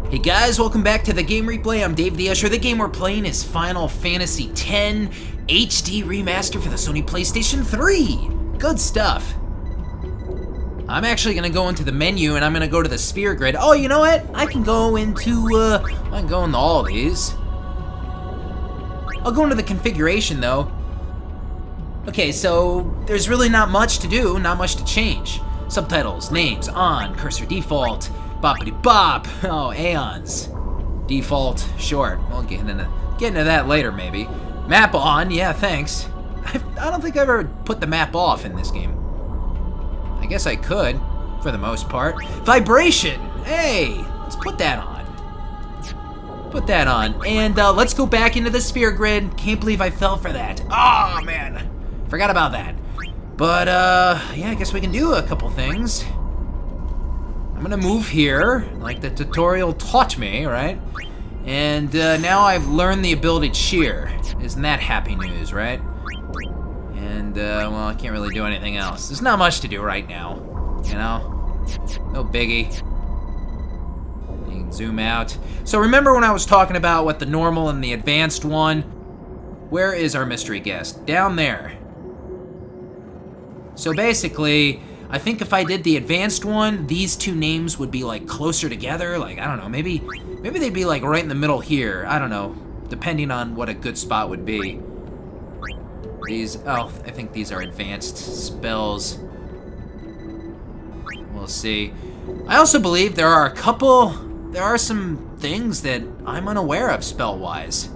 Hey guys, welcome back to the Game Replay. I'm DavetheUsher. The game we're playing is Final Fantasy X HD Remaster for the Sony PlayStation 3. Good stuff. I'm actually gonna go into the menu and I'm gonna go to the sphere grid. Oh, you know what? I can go into all of these. I'll go into the configuration though. Okay, so there's really not much to do, not much to change. Subtitles, names, on, cursor default, boppity bop. Oh, aeons. Default, short. We'll get into that later, maybe. Map on, yeah, thanks. I don't think I've ever put the map off in this game. I guess I could, for the most part. Vibration! Hey, let's put that on. Put that on. And let's go back into the sphere grid. Can't believe I fell for that. Oh, man. Forgot about that. But, yeah, I guess we can do a couple things. I'm gonna move here, like the tutorial taught me, right? And now I've learned the ability cheer. Isn't that happy news, right? And, well, I can't really do anything else. There's not much to do right now, you know? No biggie. You can zoom out. So remember when I was talking about what the normal and the advanced one? Where is our mystery guest? Down there. So basically, I think if I did the advanced one, these two names would be like closer together. Like, I don't know, maybe they'd be like right in the middle here. I don't know, depending on what a good spot would be. These, oh, I think these are advanced spells. We'll see. I also believe there are some things that I'm unaware of spell-wise.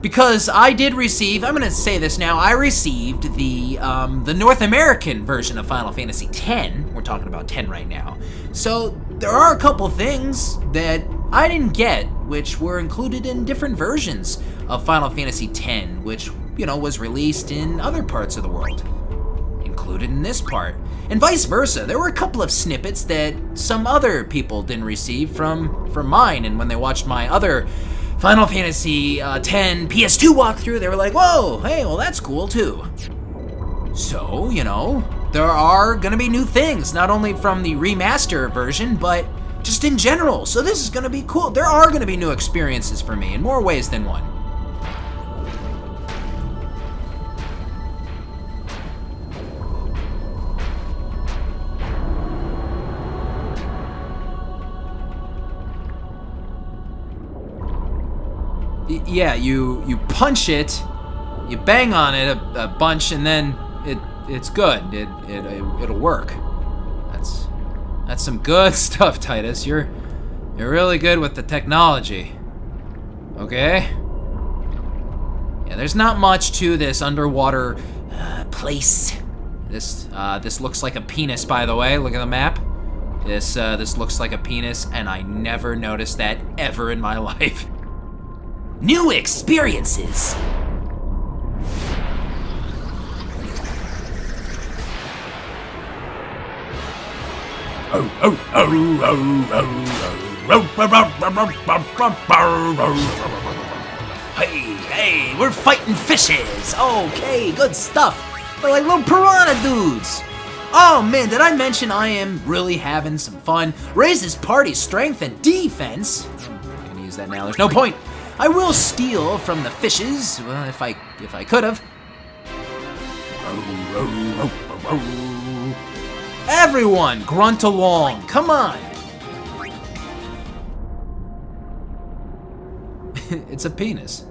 Because I did receive, I'm gonna say this now, I received the North American version of Final Fantasy X. We're talking about 10 right now. So there are a couple things that I didn't get, which were included in different versions of Final Fantasy X, which, you know, was released in other parts of the world, included in this part. And vice versa, there were a couple of snippets that some other people didn't receive from mine, and when they watched my other Final Fantasy X PS2 walkthrough, they were like, whoa, hey, well that's cool too. So, you know, there are gonna be new things, not only from the remaster version, but just in general. So this is gonna be cool. There are gonna be new experiences for me in more ways than one. Yeah, you punch it, you bang on it a bunch, and then it's good. It'll work. That's some good stuff, Titus. You're really good with the technology. Okay. Yeah, there's not much to this underwater place. This looks like a penis, by the way. Look at the map. This looks like a penis, and I never noticed that ever in my life. New experiences! Hey, we're fighting fishes! Okay, good stuff! They're like little piranha dudes! Oh man, did I mention I am really having some fun? Raises party strength and defense. I'm gonna use that now, there's no point. I will steal from the fishes, well, if I could have. Everyone, grunt along, come on. It's a penis.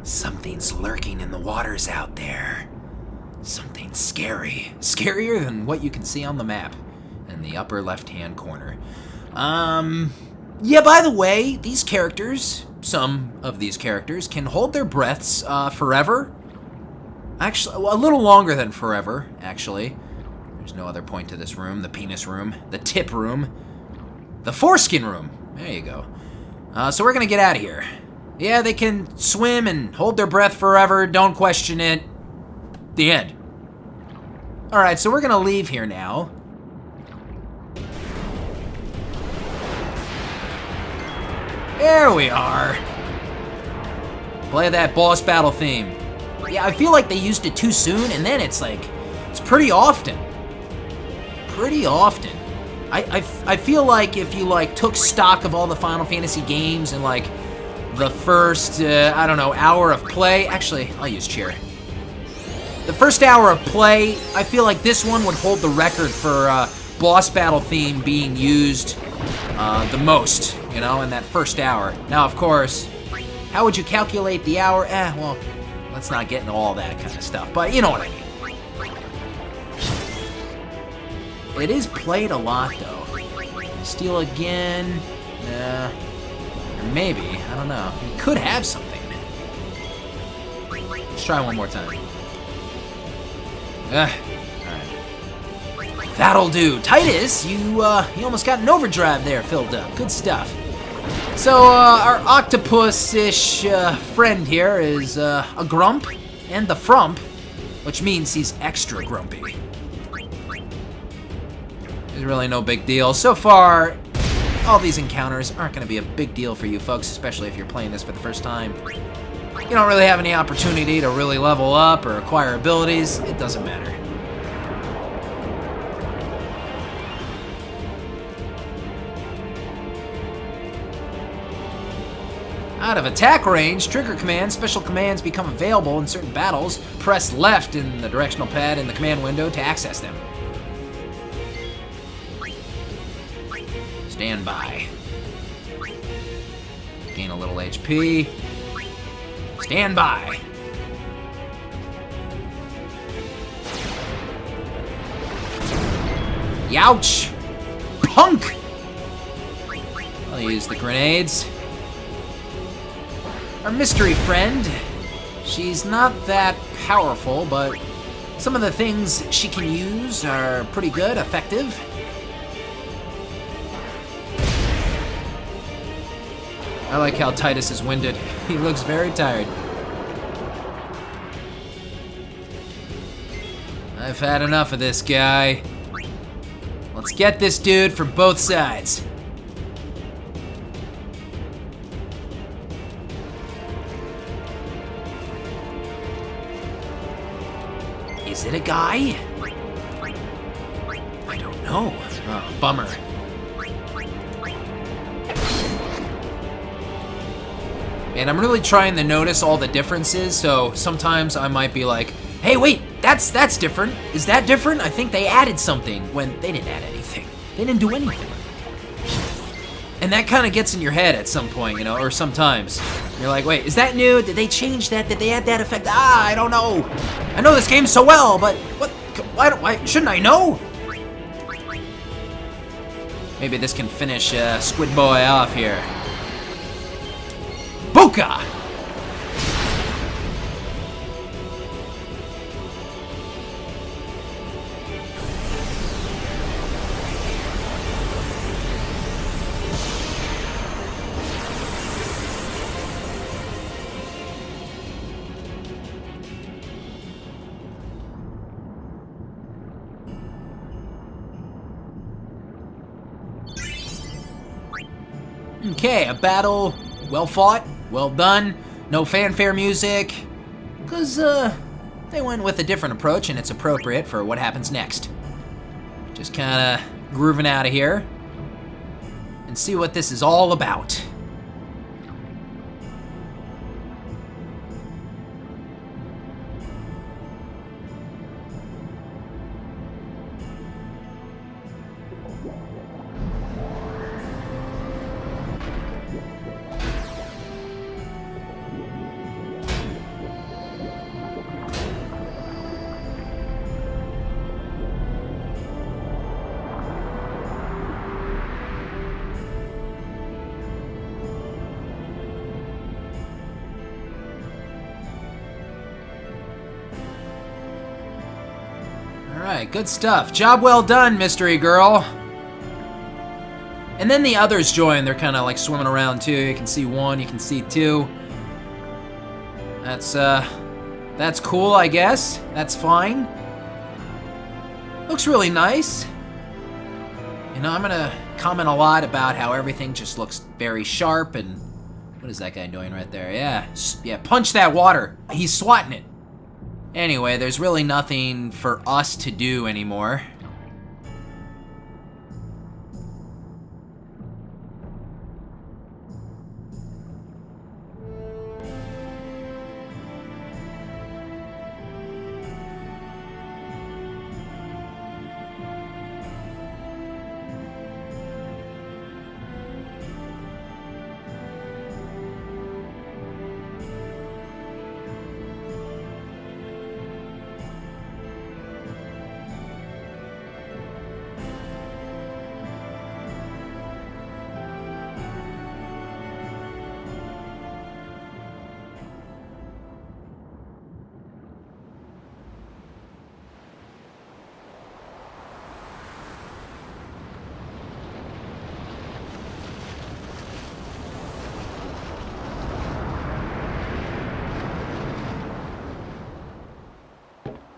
Something's lurking in the waters out there. Something scary. Scarier than what you can see on the map in the upper left-hand corner. Yeah, by the way, these characters, some of these characters, can hold their breaths forever. Actually, well, a little longer than forever, actually. There's no other point to this room. The penis room, the tip room, the foreskin room. There you go. So we're gonna get out of here. Yeah, they can swim and hold their breath forever. Don't question it. The end. Alright, so we're gonna leave here now. There we are. Play that boss battle theme. Yeah, I feel like they used it too soon, and then it's like, it's pretty often. Pretty often. I feel like if you like took stock of all the Final Fantasy games and like the first, I don't know, hour of play. Actually, I'll use cheer. The first hour of play, I feel like this one would hold the record for boss battle theme being used the most, you know, in that first hour. Now, of course, how would you calculate the hour? Well, let's not get into all that kind of stuff, but you know what I mean. It is played a lot, though. Steal again? Or maybe, I don't know. He could have something. Let's try one more time. Alright. That'll do. Titus, you almost got an overdrive there filled up. Good stuff. So, our octopus-ish friend here is a grump and the frump, which means he's extra grumpy. There's really no big deal. So far, all these encounters aren't going to be a big deal for you folks, especially if you're playing this for the first time. You don't really have any opportunity to really level up or acquire abilities. It doesn't matter. Out of attack range, trigger commands, special commands become available in certain battles. Press left in the directional pad in the command window to access them. Stand by. Gain a little HP. Stand by. Youch! Punk! I'll use the grenades. Our mystery friend, she's not that powerful, but some of the things she can use are pretty good, effective. I like how Titus is winded. He looks very tired. I've had enough of this guy. Let's get this dude from both sides. Is it a guy? I don't know. Oh, bummer. And I'm really trying to notice all the differences, so sometimes I might be like, hey, wait, that's different. Is that different? I think they added something, when they didn't add anything. They didn't do anything. And that kind of gets in your head at some point, you know, or sometimes. You're like, wait, is that new? Did they change that? Did they add that effect? I don't know. I know this game so well, but what? Why shouldn't I know? Maybe this can finish Squid Boy off here. Boka! Okay, a battle well fought. Well done. No fanfare music. Because, they went with a different approach, and it's appropriate for what happens next. Just kind of grooving out of here. And see what this is all about. Alright, good stuff. Job well done, mystery girl. And then the others join. They're kind of like swimming around too. You can see 1, you can see 2. That's cool, I guess. That's fine. Looks really nice. You know, I'm gonna comment a lot about how everything just looks very sharp and... What is that guy doing right there? Yeah, punch that water. He's swatting it. Anyway, there's really nothing for us to do anymore.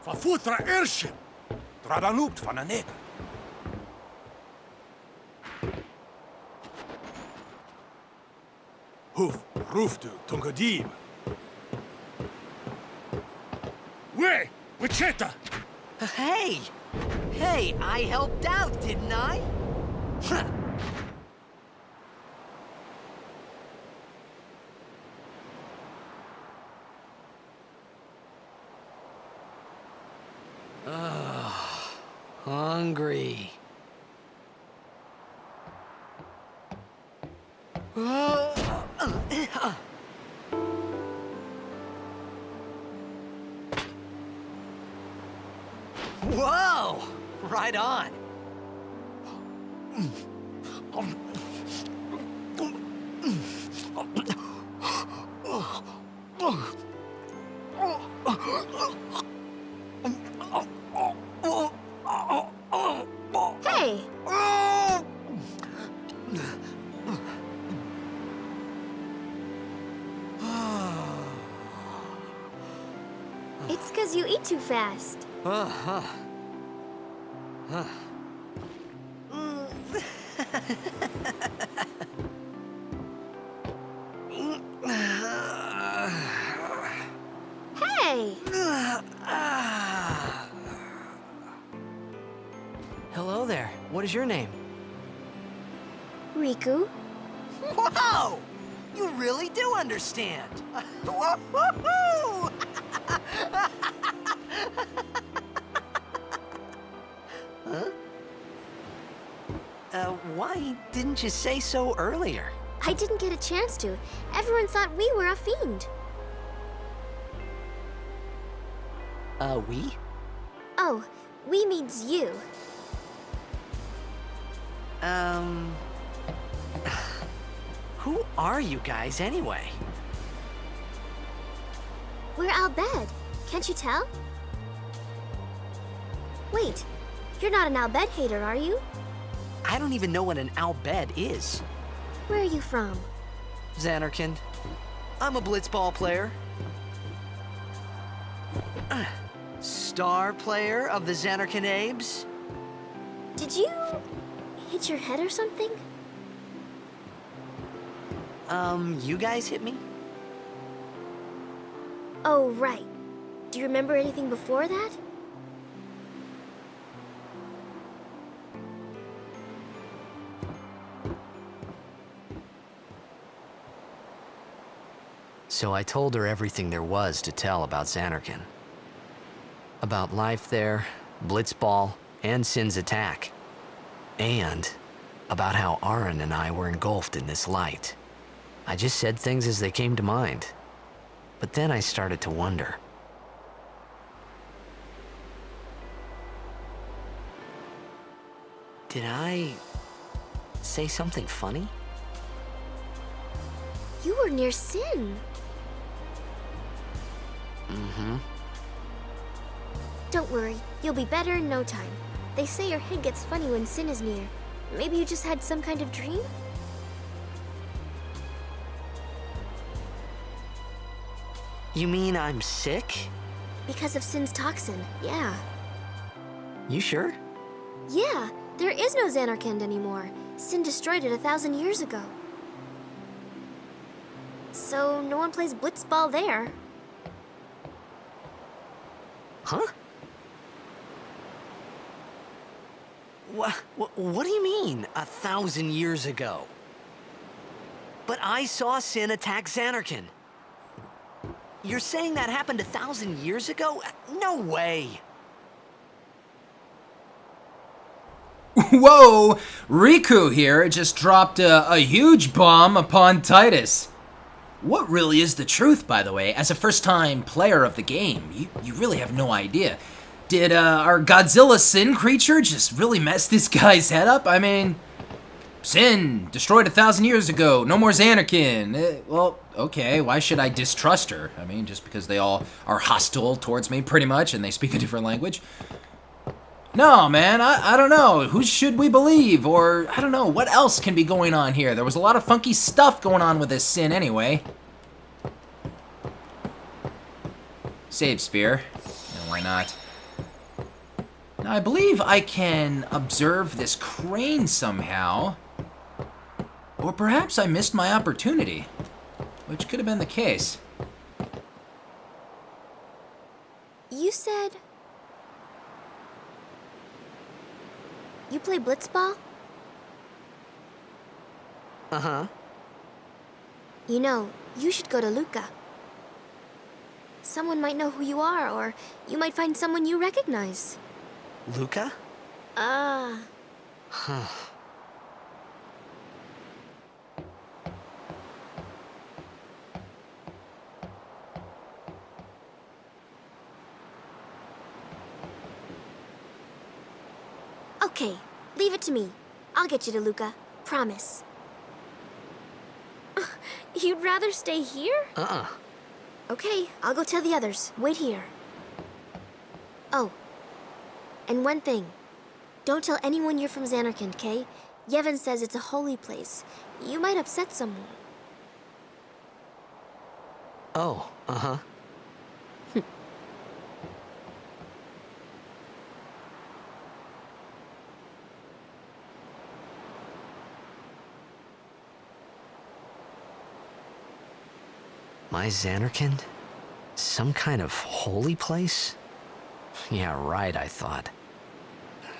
Verfutra Irschen! Tradanoopt van een nek. Hoef, roeftu, tungadim. Wee, Wichita! Hey! Hey, I helped out, didn't I? Hungry. Whoa! Right on. Hey! It's 'cause you eat too fast. Hey! Hello there. What is your name? Riku? Whoa! You really do understand. Woo-hoo-hoo! Why didn't you say so earlier? I didn't get a chance to. Everyone thought we were a fiend. We? Oh, we means you. Who are you guys anyway? We're Al Bhed. Can't you tell? Wait, you're not an Al Bhed hater, are you? I don't even know what an Al Bhed is. Where are you from? Xanarkand. I'm a blitzball player. Star player of the Xanarkand Abes. Did you hit your head or something? You guys hit me? Oh, right. Do you remember anything before that? So I told her everything there was to tell about Xanarkand. About life there, Blitzball, and Sin's attack. And about how Aaron and I were engulfed in this light. I just said things as they came to mind. But then I started to wonder. Did I say something funny? You were near Sin. Mm-hmm. Don't worry, you'll be better in no time. They say your head gets funny when Sin is near. Maybe you just had some kind of dream? You mean I'm sick? Because of Sin's toxin, yeah. You sure? Yeah, there is no Xanarkand anymore. Sin destroyed it 1,000 years ago. So no one plays blitzball there. Huh? What do you mean, 1,000 years ago? But I saw Sin attack Xanarkand. You're saying that happened 1,000 years ago? No way! Whoa! Riku here just dropped a huge bomb upon Titus. What really is the truth, by the way? As a first-time player of the game, you really have no idea. Did our Godzilla Sin creature just really mess this guy's head up? I mean, Sin, destroyed 1,000 years ago, no more Xanarkand. Well, okay, why should I distrust her? I mean, just because they all are hostile towards me, pretty much, and they speak a different language? No, man, I don't know. Who should we believe? Or, I don't know, what else can be going on here? There was a lot of funky stuff going on with this Sin anyway. Save sphere. No, why not? Now, I believe I can observe this crane somehow. Or perhaps I missed my opportunity, which could have been the case. You said... you play blitzball? Uh-huh. You know, you should go to Luca. Someone might know who you are, or you might find someone you recognize. Luca? Ah. Huh. Okay, leave it to me. I'll get you to Luca. Promise. You'd rather stay here? Uh-uh. Okay, I'll go tell the others. Wait here. Oh, and one thing. Don't tell anyone you're from Xanarkand, okay? Yevon says it's a holy place. You might upset someone. Oh, uh-huh. My Xanarkand? Some kind of holy place? Yeah, right, I thought.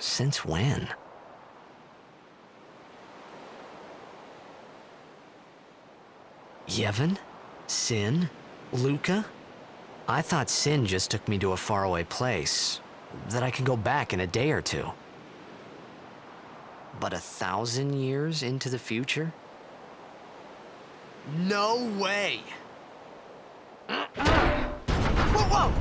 Since when? Yevon? Sin? Luca? I thought Sin just took me to a faraway place, that I could go back in a day or two. But 1,000 years into the future? No way! Whoa, whoa!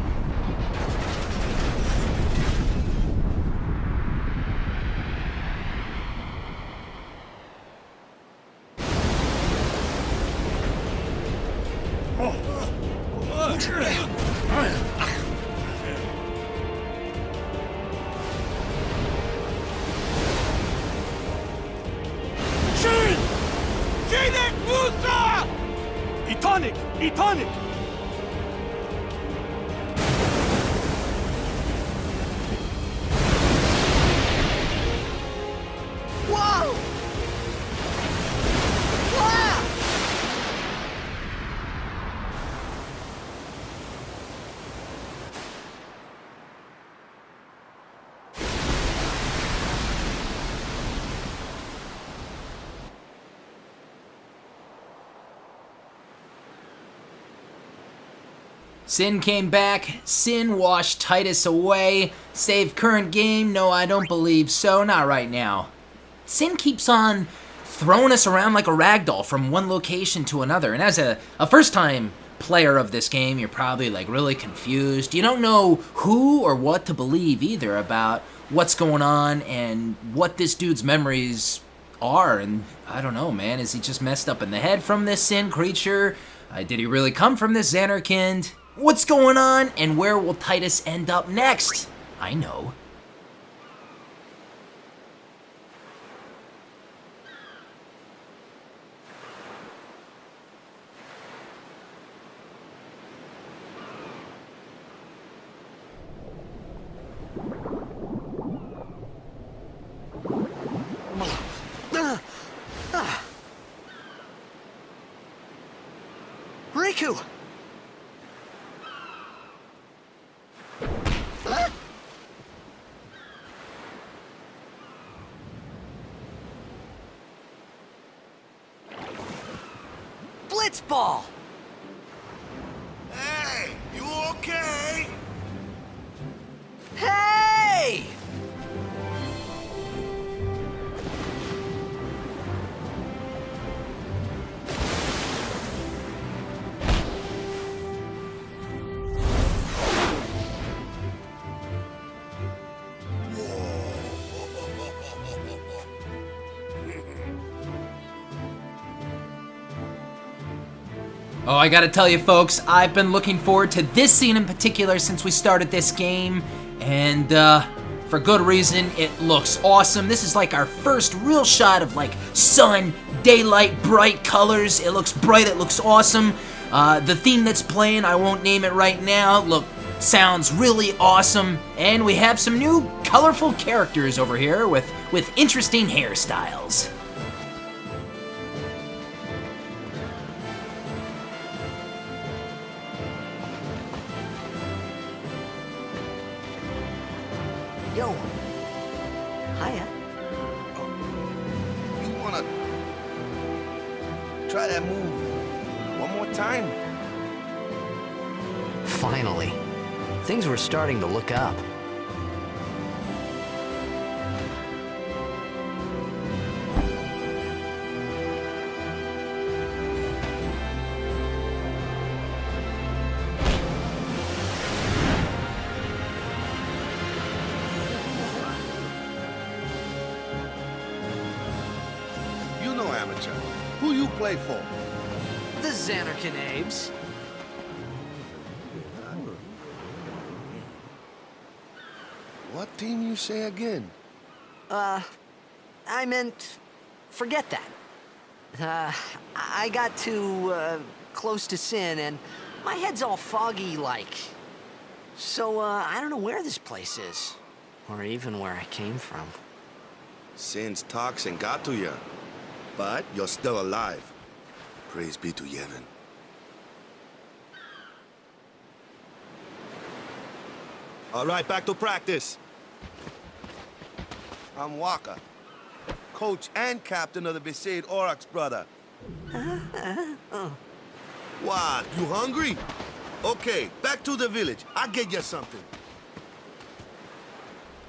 Shin! Sinek Musa! Etonic! Etonic! Whoa! Wow! Sin came back, Sin washed Titus away, save current game, no I don't believe so, not right now. Sin keeps on throwing us around like a ragdoll from one location to another, and as a first-time player of this game, you're probably like really confused. You don't know who or what to believe either about what's going on and what this dude's memories are, and I don't know, man, is he just messed up in the head from this Sin creature? Did he really come from this Xanarkand? What's going on, and where will Titus end up next? I know. Riku! Huh? Blitzball! Hey, you okay? Hey! Oh, I gotta tell you folks, I've been looking forward to this scene in particular since we started this game, and for good reason. It looks awesome. This is like our first real shot of like sun, daylight, bright colors. It looks bright, it looks awesome. The theme that's playing, I won't name it right now, sounds really awesome, and we have some new colorful characters over here with interesting hairstyles. Yo. Hiya. You wanna try that move one more time? Finally. Things were starting to look up. You know, amateur. Who you play for? The Xanarkin Abes. What team you say again? I meant, forget that. I got too, close to Sin, and my head's all foggy-like. So, I don't know where this place is, or even where I came from. Sin's toxin got to you, but you're still alive. Praise be to Yevon. All right, back to practice. I'm Waka, coach and captain of the Besaid Aurochs, brother. What, you hungry? Okay, back to the village. I'll get you something.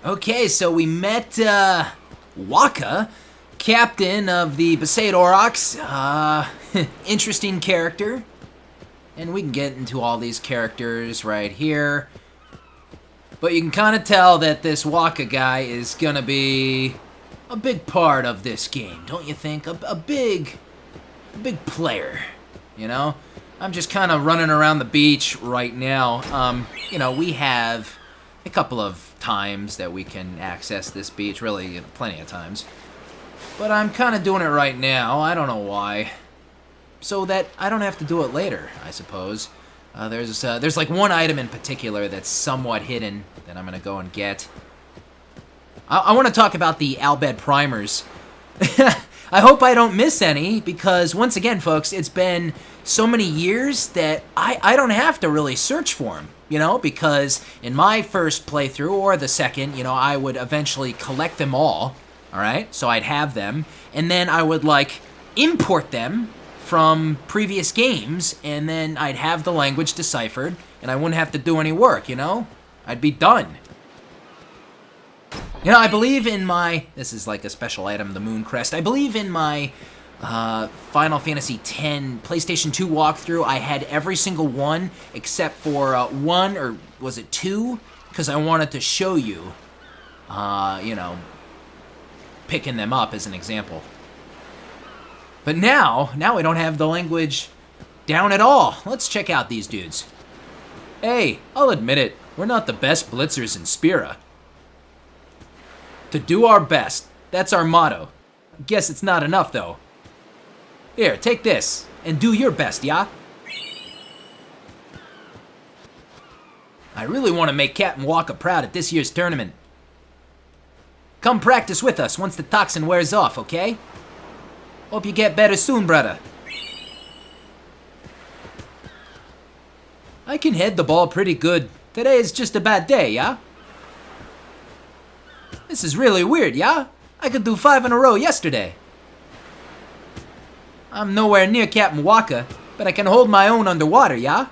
Okay, so we met Waka, captain of the Besaid Aurochs. Interesting character. And we can get into all these characters right here. But you can kind of tell that this Waka guy is going to be a big part of this game, don't you think? A big player, you know? I'm just kind of running around the beach right now. You know, we have a couple of times that we can access this beach, really plenty of times. But I'm kind of doing it right now. I don't know why. So that I don't have to do it later, I suppose. There's like one item in particular that's somewhat hidden that I'm going to go and get. I want to talk about the Albed primers. I hope I don't miss any, because once again, folks, it's been so many years that I don't have to really search for them, you know, because in my first playthrough, or the second, you know, I would eventually collect them all right? So I'd have them, and then I would, like, import them from previous games, and then I'd have the language deciphered, and I wouldn't have to do any work, you know? I'd be done. You know, I believe in my... This is like a special item, the Moon Crest. I believe in my Final Fantasy X PlayStation 2 walkthrough, I had every single one except for one, or was it two? Because I wanted to show you, you know, picking them up as an example. But now we don't have the language down at all. Let's check out these dudes. Hey, I'll admit it, we're not the best blitzers in Spira. To do our best, that's our motto. Guess it's not enough, though. Here, take this, and do your best, yeah? I really want to make Captain Waka proud at this year's tournament. Come practice with us once the toxin wears off, okay? Hope you get better soon, brother. I can head the ball pretty good. Today is just a bad day, yeah? This is really weird, yeah? I could do 5 in a row yesterday. I'm nowhere near Captain Waka, but I can hold my own underwater, yeah?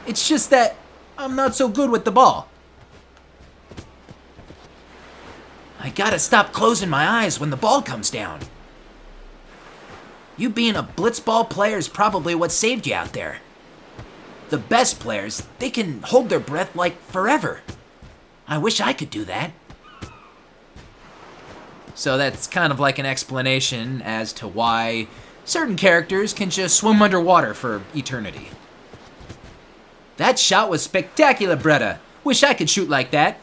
It's just that I'm not so good with the ball. I gotta stop closing my eyes when the ball comes down. You being a blitzball player is probably what saved you out there. The best players, they can hold their breath like forever. I wish I could do that. So that's kind of like an explanation as to why certain characters can just swim underwater for eternity. That shot was spectacular, Bretta. Wish I could shoot like that.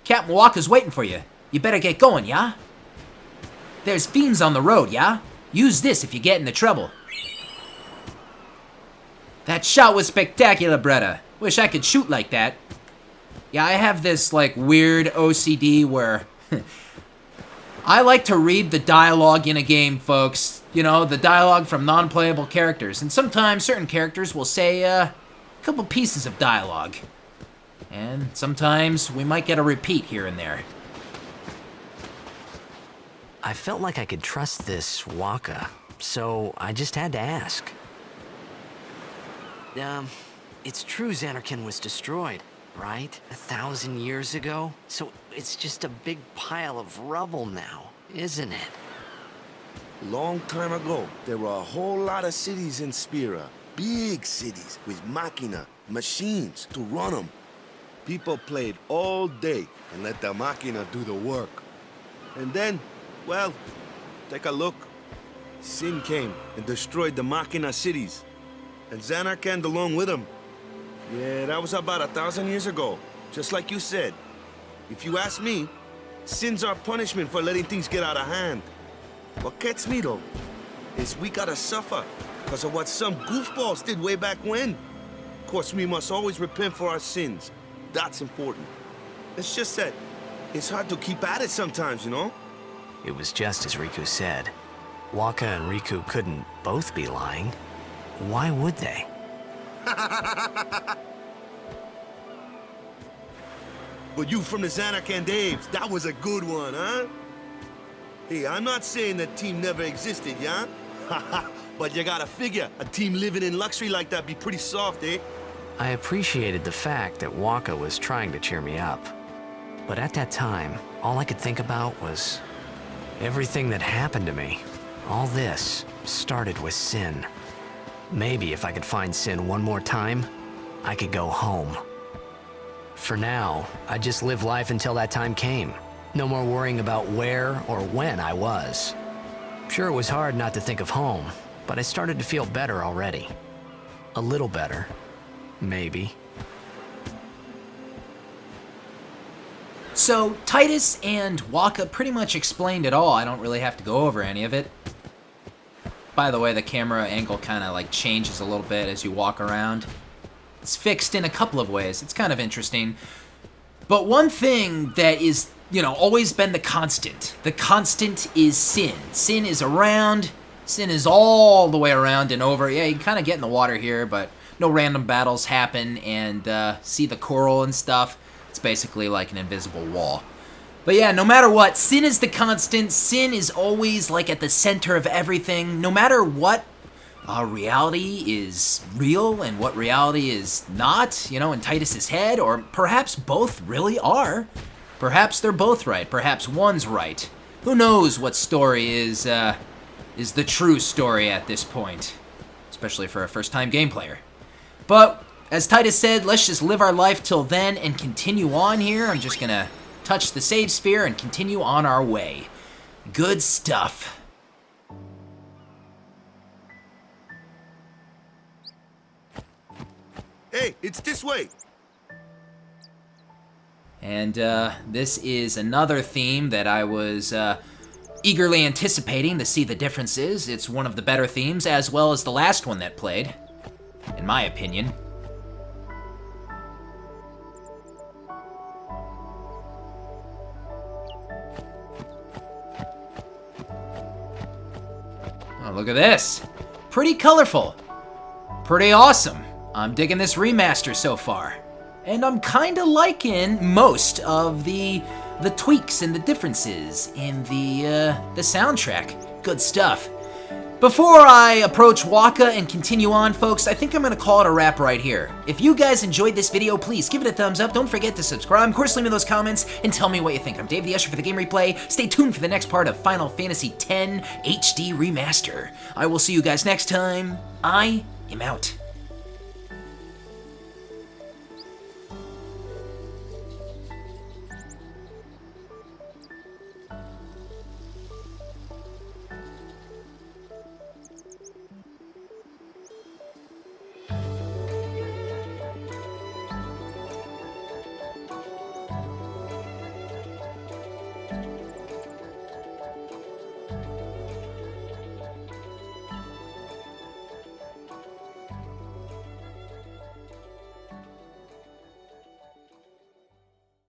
Captain Walker's waiting for you. You better get going, yeah? There's fiends on the road, yeah? Use this if you get into trouble. That shot was spectacular, Bretta. Wish I could shoot like that. Yeah, I have this, like, weird OCD where I like to read the dialogue in a game, folks. You know, the dialogue from non-playable characters. And sometimes certain characters will say a couple pieces of dialogue. And sometimes we might get a repeat here and there. I felt like I could trust this Waka, so I just had to ask. It's true Zanarkand was destroyed, right? 1,000 years ago? So it's just a big pile of rubble now, isn't it? Long time ago, there were a whole lot of cities in Spira. Big cities with machina, machines to run them. People played all day and let the machina do the work. And then, well, take a look. Sin came and destroyed the machina cities. And Zanarkand along with him. Yeah, that was about 1,000 years ago. Just like you said. If you ask me, sin's our punishment for letting things get out of hand. What gets me, though, is we gotta suffer because of what some goofballs did way back when. Of course, we must always repent for our sins. That's important. It's just that it's hard to keep at it sometimes, you know? It was just as Riku said. Waka and Riku couldn't both be lying. Why would they? But you from the Zanarkand Daves, that was a good one, huh? Hey, I'm not saying that team never existed, yeah? But you gotta figure, a team living in luxury like that be pretty soft, eh? I appreciated the fact that Waka was trying to cheer me up. But at that time, all I could think about was everything that happened to me. All this started with Sin. Maybe if I could find Sin one more time, I could go home. For now, I just live life until that time came. No more worrying about where or when I was. Sure, it was hard not to think of home, but I started to feel better already. A little better, maybe. So, Titus and Waka pretty much explained it all. I don't really have to go over any of it. By the way, the camera angle kind of like changes a little bit as you walk around. It's fixed in a couple of ways. It's kind of interesting. But one thing that is, you know, always been the constant. The constant is Sin. Sin is around. Sin is all the way around and over. Yeah, you can kind of get in the water here, but no random battles happen. And see the coral and stuff. It's basically like an invisible wall. But yeah, no matter what, Sin is the constant. Sin is always like at the center of everything. No matter what reality is real and what reality is not, you know, in Titus's head, or perhaps both really are. Perhaps they're both right. Perhaps one's right. Who knows what story is the true story at this point, especially for a first-time game player. But as Titus said, let's just live our life till then and continue on here. I'm just gonna touch the save sphere and continue on our way. Good stuff. Hey, it's this way. And this is another theme that I was eagerly anticipating to see the differences. It's one of the better themes, as well as the last one that played, in my opinion. Oh, look at this. Pretty colorful. pretty awesome. I'm digging this remaster so far. And I'm kinda liking most of the tweaks and the differences in the soundtrack. Good stuff. Before I approach Waka and continue on, folks, I think I'm gonna call it a wrap right here. If you guys enjoyed this video, please give it a thumbs up. Don't forget to subscribe. Of course, leave me those comments and tell me what you think. I'm Dave the Usher for the Game Replay. Stay tuned for the next part of Final Fantasy X HD Remaster. I will see you guys next time. I am out.